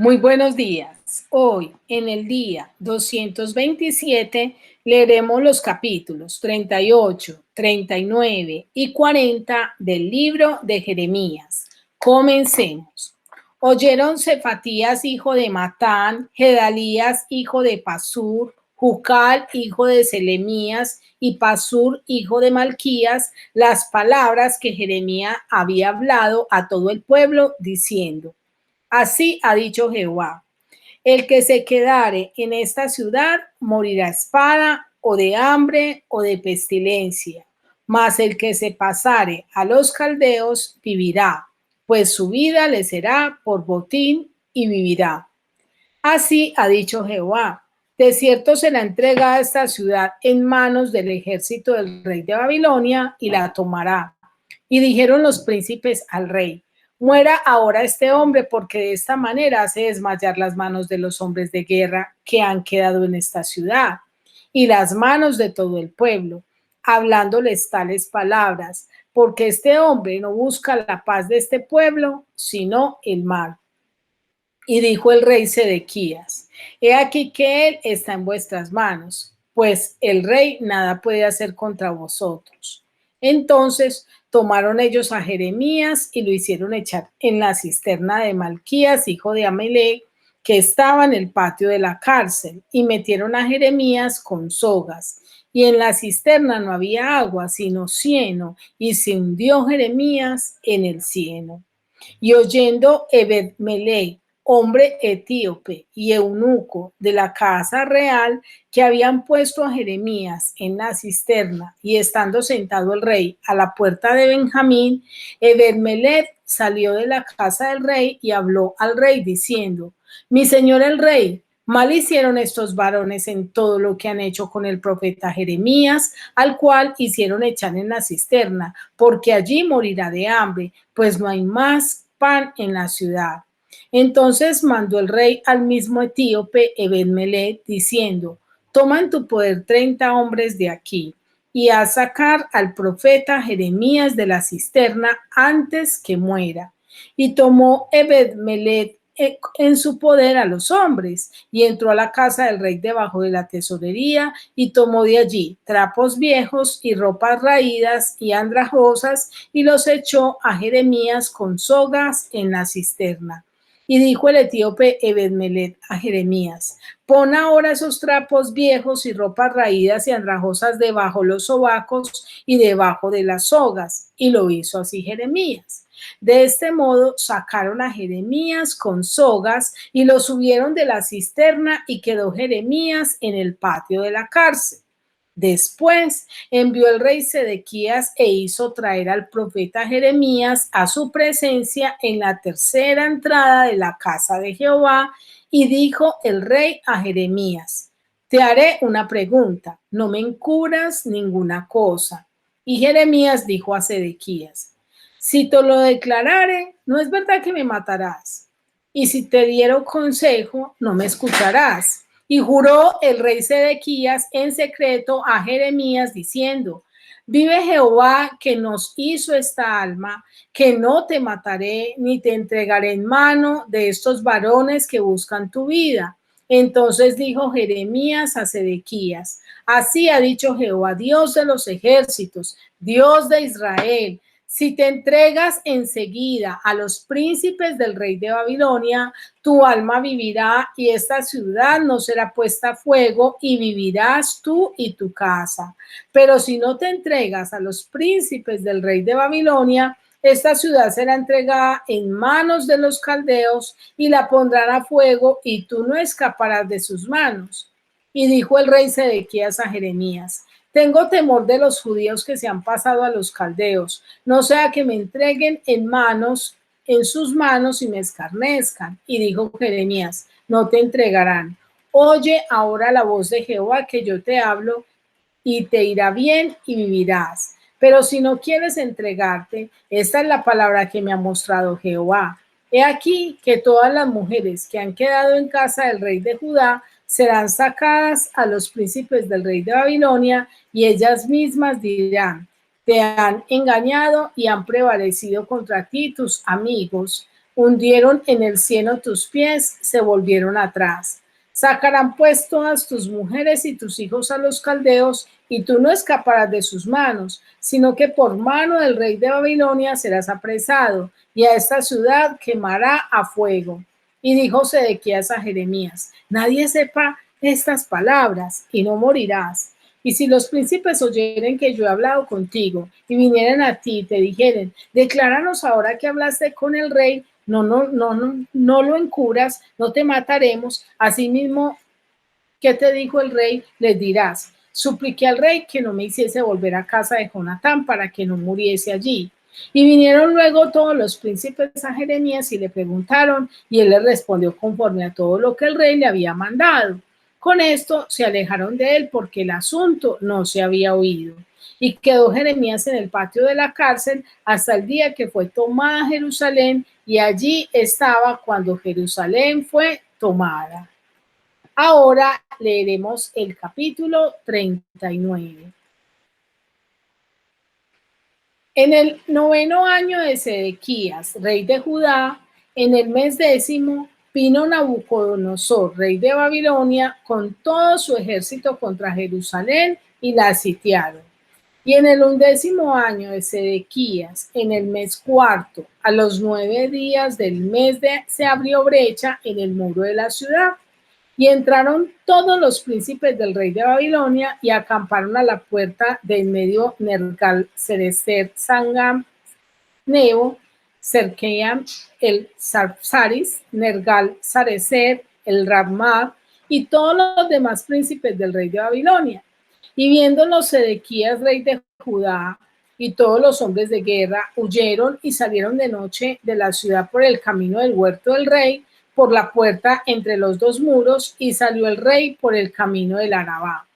Muy buenos días. Hoy, en el día 227, leeremos los capítulos 38, 39 y 40 del libro de Jeremías. Comencemos. Oyeron Cefatías, hijo de Matán, Gedalías, hijo de Pasur, Jucal, hijo de Selemías, y Pasur, hijo de Malquías, las palabras que Jeremías había hablado a todo el pueblo, diciendo: Así ha dicho Jehová: el que se quedare en esta ciudad morirá a espada, o de hambre, o de pestilencia. Mas el que se pasare a los caldeos vivirá, pues su vida le será por botín y vivirá. Así ha dicho Jehová: de cierto será entregada esta ciudad en manos del ejército del rey de Babilonia, y la tomará. Y dijeron los príncipes al rey: muera ahora este hombre, porque de esta manera hace desmayar las manos de los hombres de guerra que han quedado en esta ciudad, y las manos de todo el pueblo, hablándoles tales palabras, porque este hombre no busca la paz de este pueblo, sino el mal. Y dijo el rey Sedequías: he aquí que él está en vuestras manos, pues el rey nada puede hacer contra vosotros. Entonces tomaron ellos a Jeremías y lo hicieron echar en la cisterna de Malquías, hijo de Amelec, que estaba en el patio de la cárcel, y metieron a Jeremías con sogas. Y en la cisterna no había agua, sino cieno, y se hundió Jeremías en el cieno. Y oyendo Ebed-Melech, hombre etíope y eunuco de la casa real, que habían puesto a Jeremías en la cisterna, y estando sentado el rey a la puerta de Benjamín, Ebed-Melech salió de la casa del rey y habló al rey diciendo: mi señor el rey, mal hicieron estos varones en todo lo que han hecho con el profeta Jeremías, al cual hicieron echar en la cisterna, porque allí morirá de hambre, pues no hay más pan en la ciudad. Entonces mandó el rey al mismo etíope Ebed-Melech diciendo: toma en tu poder 30 hombres de aquí, y haz sacar al profeta Jeremías de la cisterna antes que muera. Y tomó Ebed-Melech en su poder a los hombres, y entró a la casa del rey debajo de la tesorería, y tomó de allí trapos viejos y ropas raídas y andrajosas, y los echó a Jeremías con sogas en la cisterna. Y dijo el etíope Ebed-Melech a Jeremías: pon ahora esos trapos viejos y ropas raídas y andrajosas debajo los sobacos y debajo de las sogas. Y lo hizo así Jeremías. De este modo sacaron a Jeremías con sogas y lo subieron de la cisterna, y quedó Jeremías en el patio de la cárcel. Después envió el rey Sedequías e hizo traer al profeta Jeremías a su presencia en la tercera entrada de la casa de Jehová, y dijo el rey a Jeremías: te haré una pregunta, no me encubras ninguna cosa. Y Jeremías dijo a Sedequías: si te lo declarare, no es verdad que me matarás, y si te diero consejo, no me escucharás. Y juró el rey Sedequías en secreto a Jeremías diciendo: vive Jehová, que nos hizo esta alma, que no te mataré ni te entregaré en mano de estos varones que buscan tu vida. Entonces dijo Jeremías a Sedequías: así ha dicho Jehová, Dios de los ejércitos, Dios de Israel: si te entregas enseguida a los príncipes del rey de Babilonia, tu alma vivirá, y esta ciudad no será puesta a fuego, y vivirás tú y tu casa. Pero si no te entregas a los príncipes del rey de Babilonia, esta ciudad será entregada en manos de los caldeos, y la pondrán a fuego, y tú no escaparás de sus manos. Y dijo el rey Sedequías a Jeremías: tengo temor de los judíos que se han pasado a los caldeos, no sea que me entreguen en sus manos y me escarnezcan. Y dijo Jeremías: no te entregarán. Oye ahora la voz de Jehová que yo te hablo, y te irá bien y vivirás. Pero si no quieres entregarte, esta es la palabra que me ha mostrado Jehová: he aquí que todas las mujeres que han quedado en casa del rey de Judá serán sacadas a los príncipes del rey de Babilonia, y ellas mismas dirán: te han engañado y han prevalecido contra ti tus amigos, hundieron en el cieno tus pies, se volvieron atrás. Sacarán pues todas tus mujeres y tus hijos a los caldeos, y tú no escaparás de sus manos, sino que por mano del rey de Babilonia serás apresado, y a esta ciudad quemará a fuego. Y dijo Sedequías a Jeremías: nadie sepa estas palabras, y no morirás. Y si los príncipes oyeren que yo he hablado contigo, y vinieran a ti y te dijeren: decláranos ahora que hablaste con el rey, no lo encubras, no te mataremos. Asimismo, ¿qué te dijo el rey? Les dirás: supliqué al rey que no me hiciese volver a casa de Jonatán para que no muriese allí. Y vinieron luego todos los príncipes a Jeremías y le preguntaron, y él les respondió conforme a todo lo que el rey le había mandado. Con esto se alejaron de él porque el asunto no se había oído. Y quedó Jeremías en el patio de la cárcel hasta el día que fue tomada Jerusalén, y allí estaba cuando Jerusalén fue tomada. Ahora leeremos el capítulo 39. En el 9º año de Sedequías, rey de Judá, en el mes 10º, vino Nabucodonosor, rey de Babilonia, con todo su ejército contra Jerusalén y la sitiaron. Y en el 11º año de Sedequías, en el mes cuarto, a los 9 días del mes se abrió brecha en el muro de la ciudad. Y entraron todos los príncipes del rey de Babilonia y acamparon a la puerta de en medio Nergal-Sarecer, Sangam, Nebo, Serkeam, el Sarsaris, Nergal-Sarecer, el Rabmag y todos los demás príncipes del rey de Babilonia. Y viéndolo Sedequías, rey de Judá, y todos los hombres de guerra huyeron y salieron de noche de la ciudad por el camino del huerto del rey, por la puerta entre los dos muros, y salió el rey por el camino del Arabá.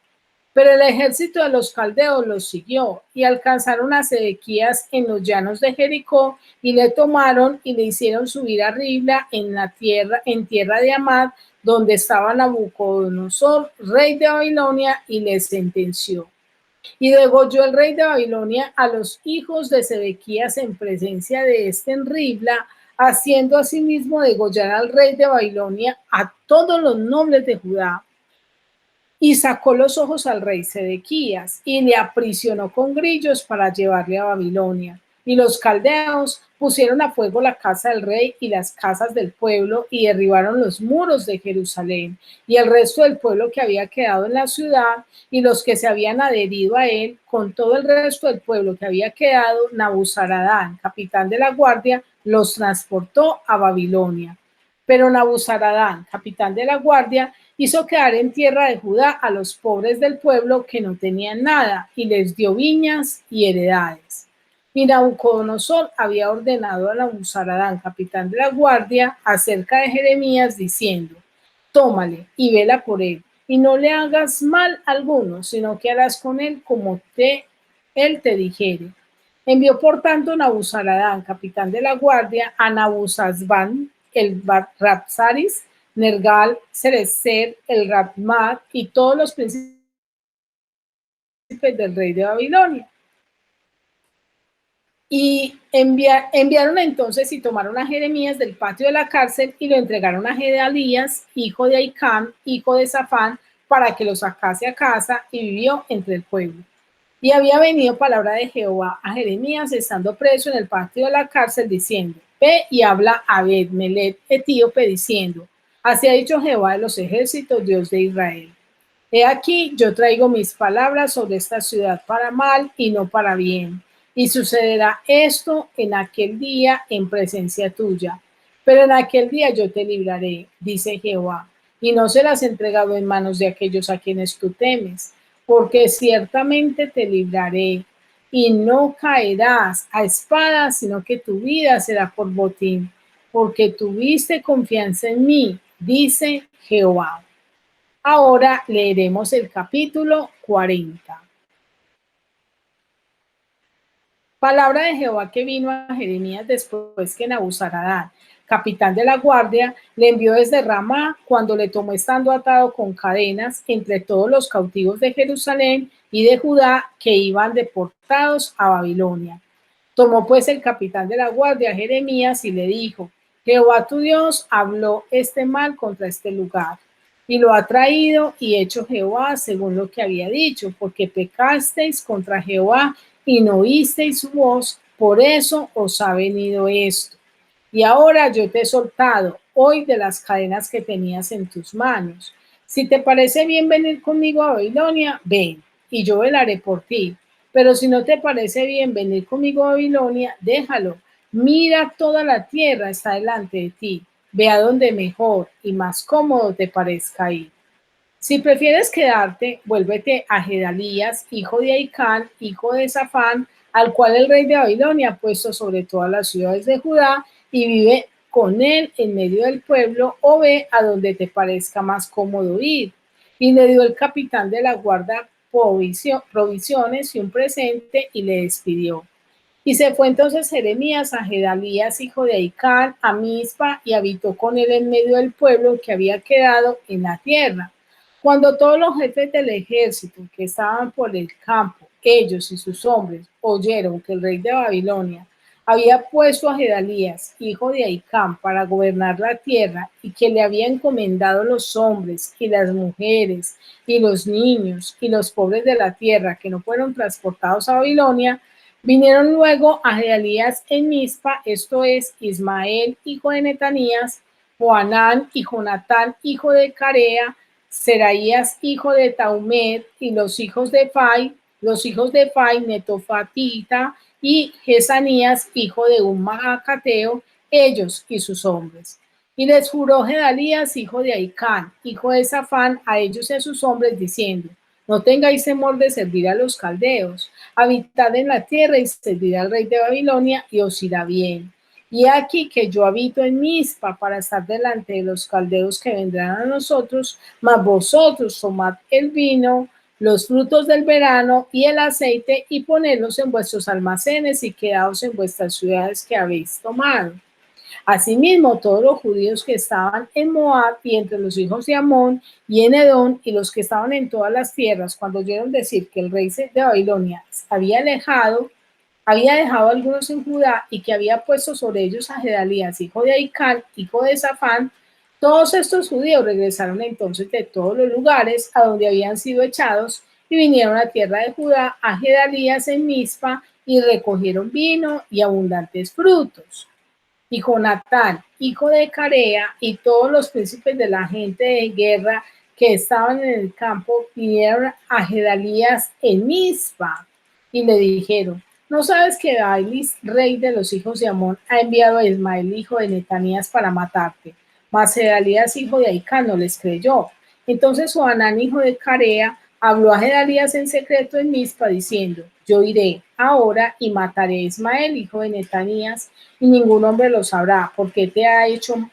Pero el ejército de los caldeos los siguió y alcanzaron a Sedequías en los llanos de Jericó y le tomaron y le hicieron subir a Ribla en tierra de Amad, donde estaba Nabucodonosor, rey de Babilonia, y le sentenció. Y degolló el rey de Babilonia a los hijos de Sedequías en presencia de este en Ribla, haciendo asimismo degollar al rey de Babilonia a todos los nobles de Judá. Y sacó los ojos al rey Sedequías y le aprisionó con grillos para llevarle a Babilonia. Y los caldeos pusieron a fuego la casa del rey y las casas del pueblo y derribaron los muros de Jerusalén. Y el resto del pueblo que había quedado en la ciudad y los que se habían adherido a él, con todo el resto del pueblo que había quedado, Nabuzaradán, capitán de la guardia, los transportó a Babilonia. Pero Nabuzaradán, capitán de la guardia, hizo quedar en tierra de Judá a los pobres del pueblo que no tenían nada, y les dio viñas y heredades. Y Nabucodonosor había ordenado a Nabuzaradán, capitán de la guardia, acerca de Jeremías, diciendo: tómale y vela por él, y no le hagas mal alguno, sino que harás con él como él te dijere. Envió por tanto Nabuzaradán, capitán de la guardia, a Nabuzazban, el Rabsaris, Nergal, Sarecer, el Rabmag y todos los príncipes del rey de Babilonia. Y enviaron entonces y tomaron a Jeremías del patio de la cárcel y lo entregaron a Gedalías, hijo de Ahicam, hijo de Safán, para que lo sacase a casa, y vivió entre el pueblo. Y había venido palabra de Jehová a Jeremías estando preso en el patio de la cárcel, diciendo: ve y habla a Abed-Melech etíope, diciendo: así ha dicho Jehová de los ejércitos, Dios de Israel: he aquí, yo traigo mis palabras sobre esta ciudad para mal y no para bien. Y sucederá esto en aquel día en presencia tuya. Pero en aquel día yo te libraré, dice Jehová, y no serás entregado en manos de aquellos a quienes tú temes, porque ciertamente te libraré, y no caerás a espada, sino que tu vida será por botín, porque tuviste confianza en mí, dice Jehová. Ahora leeremos el capítulo 40. Palabra de Jehová que vino a Jeremías después que Nabuzaradán, capitán de la guardia, le envió desde Ramá, cuando le tomó estando atado con cadenas entre todos los cautivos de Jerusalén y de Judá que iban deportados a Babilonia. Tomó pues el capitán de la guardia a Jeremías y le dijo: Jehová tu Dios habló este mal contra este lugar y lo ha traído y hecho Jehová según lo que había dicho, porque pecasteis contra Jehová y no oísteis su voz, por eso os ha venido esto. Y ahora yo te he soltado hoy de las cadenas que tenías en tus manos. Si te parece bien venir conmigo a Babilonia, ven, y yo velaré por ti. Pero si no te parece bien venir conmigo a Babilonia, déjalo. Mira, toda la tierra está delante de ti. Ve a donde mejor y más cómodo te parezca ir. Si prefieres quedarte, vuélvete a Gedalías, hijo de Ahicam, hijo de Safán, al cual el rey de Babilonia ha puesto sobre todas las ciudades de Judá, y vive con él en medio del pueblo, o ve a donde te parezca más cómodo ir. Y le dio el capitán de la guardia provisiones y un presente, y le despidió. Y se fue entonces Jeremías a Gedalías, hijo de Ahicam, a Mizpa, y habitó con él en medio del pueblo que había quedado en la tierra. Cuando todos los jefes del ejército que estaban por el campo, ellos y sus hombres, oyeron que el rey de Babilonia había puesto a Gedalías, hijo de Ahicam, para gobernar la tierra, y que le había encomendado los hombres y las mujeres y los niños y los pobres de la tierra que no fueron transportados a Babilonia, vinieron luego a Gedalías en Mizpa, esto es, Ismael, hijo de Netanías, Joanán y Jonatán, hijo de Carea, Seraías, hijo de Taumet, y los hijos de Fai, Netofatita, y Jesanías, hijo de un Maacateo, ellos y sus hombres. Y les juró Gedalías, hijo de Ahicam, hijo de Safán, a ellos y a sus hombres, diciendo: no tengáis temor de servir a los caldeos, habitad en la tierra y servid al rey de Babilonia, y os irá bien. Y aquí que yo habito en Mizpa para estar delante de los caldeos que vendrán a nosotros, mas vosotros tomad el vino, los frutos del verano y el aceite, y ponedlos en vuestros almacenes y quedaos en vuestras ciudades que habéis tomado. Asimismo, todos los judíos que estaban en Moab y entre los hijos de Amón y en Edom y los que estaban en todas las tierras, cuando oyeron decir que el rey de Babilonia había dejado a algunos en Judá y que había puesto sobre ellos a Gedalías, hijo de Ahicam, hijo de Safán, todos estos judíos regresaron entonces de todos los lugares a donde habían sido echados y vinieron a tierra de Judá a Gedalías en Mizpa y recogieron vino y abundantes frutos. Y Jonatán, hijo de Carea, y todos los príncipes de la gente de guerra que estaban en el campo vinieron a Gedalías en Mizpa y le dijeron: ¿no sabes que Bailis, rey de los hijos de Amón, ha enviado a Ismael, hijo de Netanías, para matarte? Mas Gedalías, hijo de Ahicam, no les creyó. Entonces Johanán, hijo de Carea, habló a Gedalías en secreto en Mizpa, diciendo: yo iré ahora y mataré a Ismael, hijo de Netanías, y ningún hombre lo sabrá, porque te ha hecho,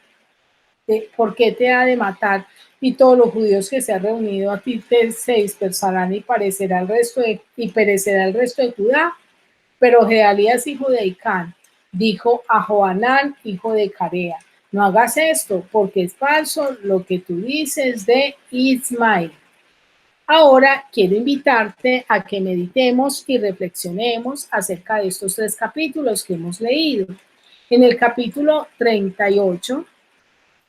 porque te ha de matar, y todos los judíos que se han reunido a ti se dispersarán y perecerá el resto de Judá. Pero Gedalías, hijo de Ahicam, dijo a Johanán, hijo de Carea: no hagas esto, porque es falso lo que tú dices de Ismael. Ahora quiero invitarte a que meditemos y reflexionemos acerca de estos tres capítulos que hemos leído. En el capítulo 38,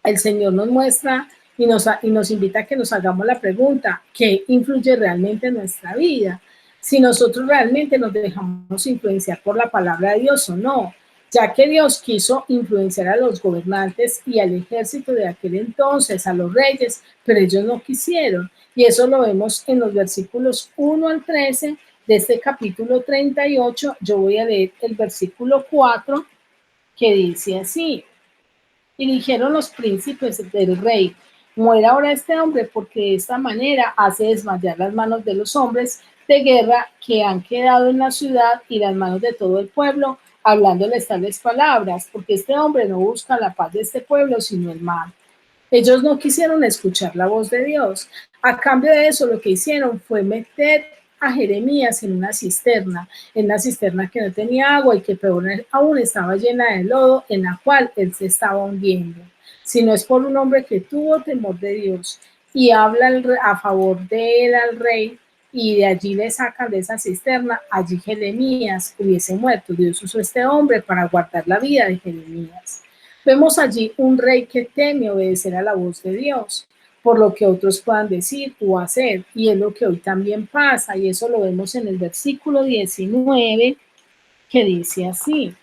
el Señor nos muestra y nos invita a que nos hagamos la pregunta: ¿qué influye realmente en nuestra vida? Si nosotros realmente nos dejamos influenciar por la palabra de Dios o no, ya que Dios quiso influenciar a los gobernantes y al ejército de aquel entonces, a los reyes, pero ellos no quisieron. Y eso lo vemos en los versículos 1 al 13 de este capítulo 38. Yo voy a leer el versículo 4, que dice así: y dijeron los príncipes del rey: muera ahora este hombre, porque de esta manera hace desmayar las manos de los hombres de guerra que han quedado en la ciudad y las manos de todo el pueblo, hablándoles tales palabras, porque este hombre no busca la paz de este pueblo, sino el mal. Ellos no quisieron escuchar la voz de Dios. A cambio de eso, lo que hicieron fue meter a Jeremías en una cisterna que no tenía agua y que peor aún estaba llena de lodo, en la cual él se estaba hundiendo. Si no es por un hombre que tuvo temor de Dios y habla a favor de él al rey, y de allí le sacan de esa cisterna, allí Jeremías hubiese muerto. Dios usó a este hombre para guardar la vida de Jeremías. Vemos allí un rey que teme obedecer a la voz de Dios, por lo que otros puedan decir o hacer, y es lo que hoy también pasa, y eso lo vemos en el versículo 19, que dice así.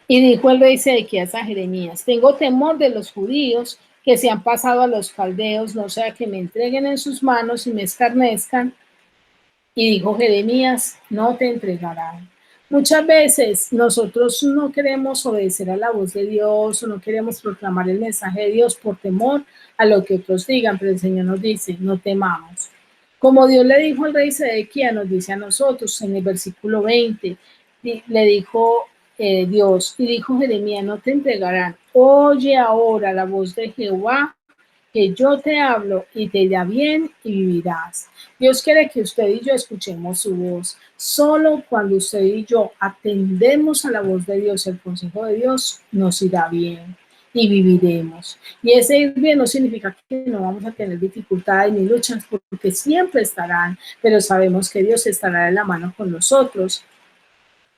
Y dijo el rey Sedequías a Jeremías: tengo temor de los judíos que se han pasado a los caldeos, no sea que me entreguen en sus manos y me escarnezcan. Y dijo Jeremías: no te entregarán. Muchas veces nosotros no queremos obedecer a la voz de Dios o no queremos proclamar el mensaje de Dios por temor a lo que otros digan, pero el Señor nos dice: no temamos. Como Dios le dijo al rey Sedequías, nos dice a nosotros en el versículo 20, le dijo Dios, y dijo Jeremías: no te entregarán. Oye ahora la voz de Jehová, que yo te hablo y te irá bien y vivirás. Dios quiere que usted y yo escuchemos su voz. Solo cuando usted y yo atendemos a la voz de Dios, el consejo de Dios, nos irá bien y viviremos. Y ese ir bien no significa que no vamos a tener dificultades ni luchas, porque siempre estarán, pero sabemos que Dios estará de la mano con nosotros.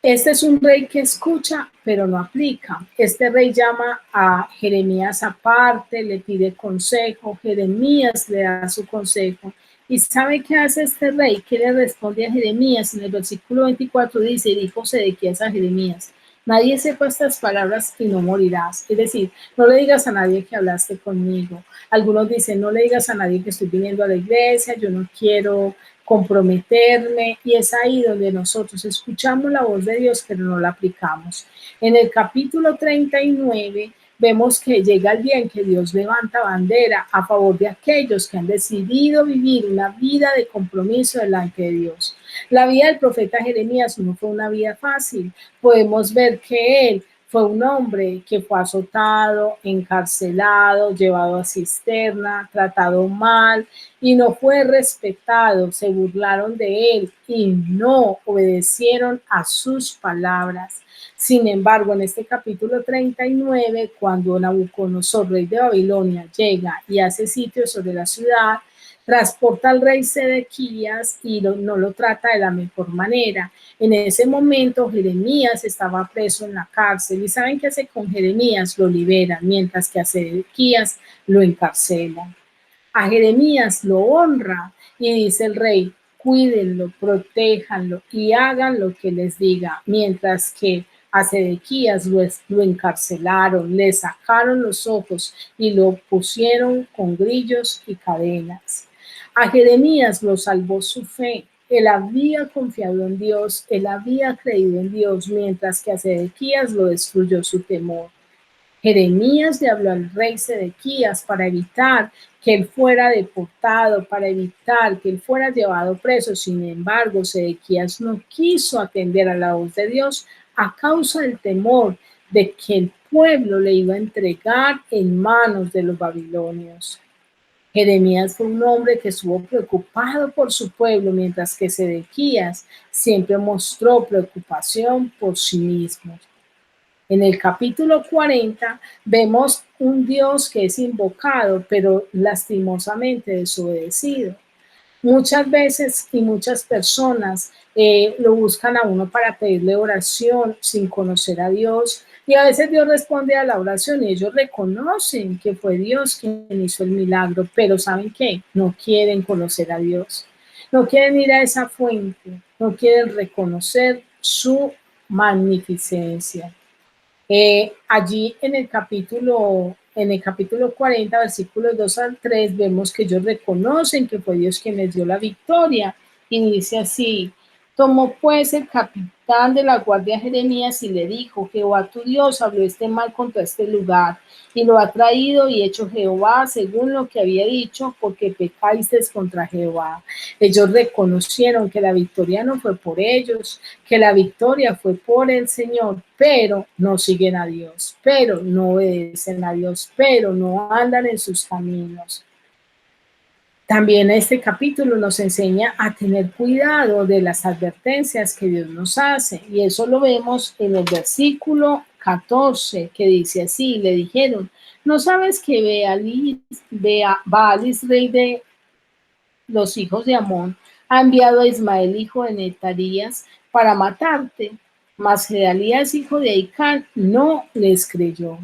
Este es un rey que escucha, pero no aplica. Este rey llama a Jeremías aparte, le pide consejo, Jeremías le da su consejo. ¿Y sabe qué hace este rey? ¿Qué le responde a Jeremías? En el versículo 24 dice: dijo Sedequías a Jeremías: nadie sepa estas palabras y no morirás. Es decir, no le digas a nadie que hablaste conmigo. Algunos dicen: no le digas a nadie que estoy viniendo a la iglesia, yo no quiero comprometerme, y es ahí donde nosotros escuchamos la voz de Dios, pero no la aplicamos. En el capítulo 39 vemos que llega el día en que Dios levanta bandera a favor de aquellos que han decidido vivir una vida de compromiso delante de Dios. La vida del profeta Jeremías no fue una vida fácil. Podemos ver que él fue un hombre que fue azotado, encarcelado, llevado a cisterna, tratado mal y no fue respetado. Se burlaron de él y no obedecieron a sus palabras. Sin embargo, en este capítulo 39, cuando Nabucodonosor, rey de Babilonia, llega y hace sitio sobre la ciudad, transporta al rey Sedequías y no lo trata de la mejor manera. En ese momento Jeremías estaba preso en la cárcel, y ¿saben qué hace con Jeremías? Lo liberan, mientras que a Sedequías lo encarcelan. A Jeremías lo honra y dice el rey: cuídenlo, protéjanlo y hagan lo que les diga, mientras que a Sedequías lo encarcelaron, le sacaron los ojos y lo pusieron con grillos y cadenas. A Jeremías lo salvó su fe. Él había confiado en Dios, él había creído en Dios, mientras que a Sedequías lo destruyó su temor. Jeremías le habló al rey Sedequías para evitar que él fuera deportado, para evitar que él fuera llevado preso. Sin embargo, Sedequías no quiso atender a la voz de Dios a causa del temor de que el pueblo le iba a entregar en manos de los babilonios. Jeremías fue un hombre que estuvo preocupado por su pueblo, mientras que Sedequías siempre mostró preocupación por sí mismo. En el capítulo 40 vemos un Dios que es invocado, pero lastimosamente desobedecido. Muchas veces y muchas personas lo buscan a uno para pedirle oración sin conocer a Dios, y a veces Dios responde a la oración y ellos reconocen que fue Dios quien hizo el milagro, pero ¿saben qué? No quieren conocer a Dios, no quieren ir a esa fuente, no quieren reconocer su magnificencia. Allí en el capítulo 40, versículos 2 al 3, vemos que ellos reconocen que fue Dios quien les dio la victoria, y dice así: tomó pues el capitán de la guardia Jeremías y le dijo: Jehová tu Dios habló este mal contra este lugar, y lo ha traído y hecho Jehová según lo que había dicho, porque pecasteis contra Jehová. Ellos reconocieron que la victoria no fue por ellos, que la victoria fue por el Señor, pero no siguen a Dios, pero no obedecen a Dios, pero no andan en sus caminos. También este capítulo nos enseña a tener cuidado de las advertencias que Dios nos hace, y eso lo vemos en el versículo 14, que dice así: le dijeron: ¿no sabes que Baalis, rey de los hijos de Amón, ha enviado a Ismael, hijo de Netarías, para matarte. Mas Gedalías, hijo de Ahicam, no les creyó.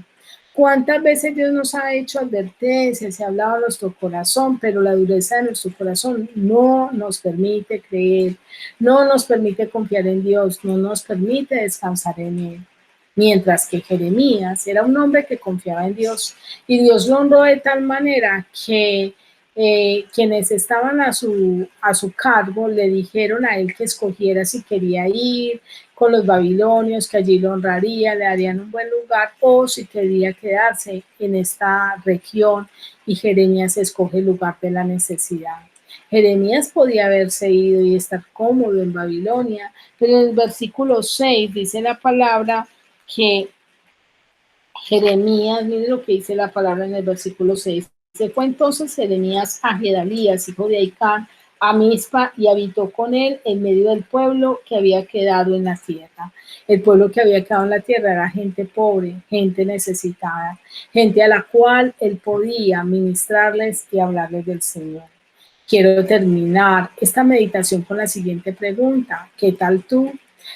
¿Cuántas veces Dios nos ha hecho advertencias, se ha hablado a nuestro corazón, pero la dureza de nuestro corazón no nos permite creer, no nos permite confiar en Dios, no nos permite descansar en Él? Mientras que Jeremías era un hombre que confiaba en Dios y Dios lo honró de tal manera que quienes estaban a su cargo le dijeron a él que escogiera si quería ir con los babilonios, que allí lo honraría, le darían un buen lugar, o si quería quedarse en esta región, y Jeremías escoge el lugar de la necesidad. Jeremías podía haberse ido y estar cómodo en Babilonia, pero en el versículo 6 dice la palabra que Jeremías, mire lo que dice la palabra en el versículo 6. Se fue entonces Jeremías a Gedalías, hijo de Ahicam, a Mizpa, y habitó con él en medio del pueblo que había quedado en la tierra. El pueblo que había quedado en la tierra era gente pobre, gente necesitada, gente a la cual él podía ministrarles y hablarles del Señor. Quiero terminar esta meditación con la siguiente pregunta. ¿Qué tal tú?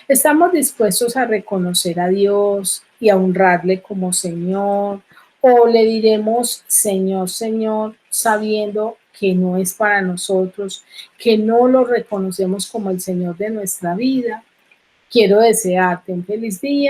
¿Estamos dispuestos a reconocer a Dios y a honrarle como Señor? ¿O le diremos Señor, Señor, sabiendo que no es para nosotros, que no lo reconocemos como el Señor de nuestra vida? Quiero desearte un feliz día.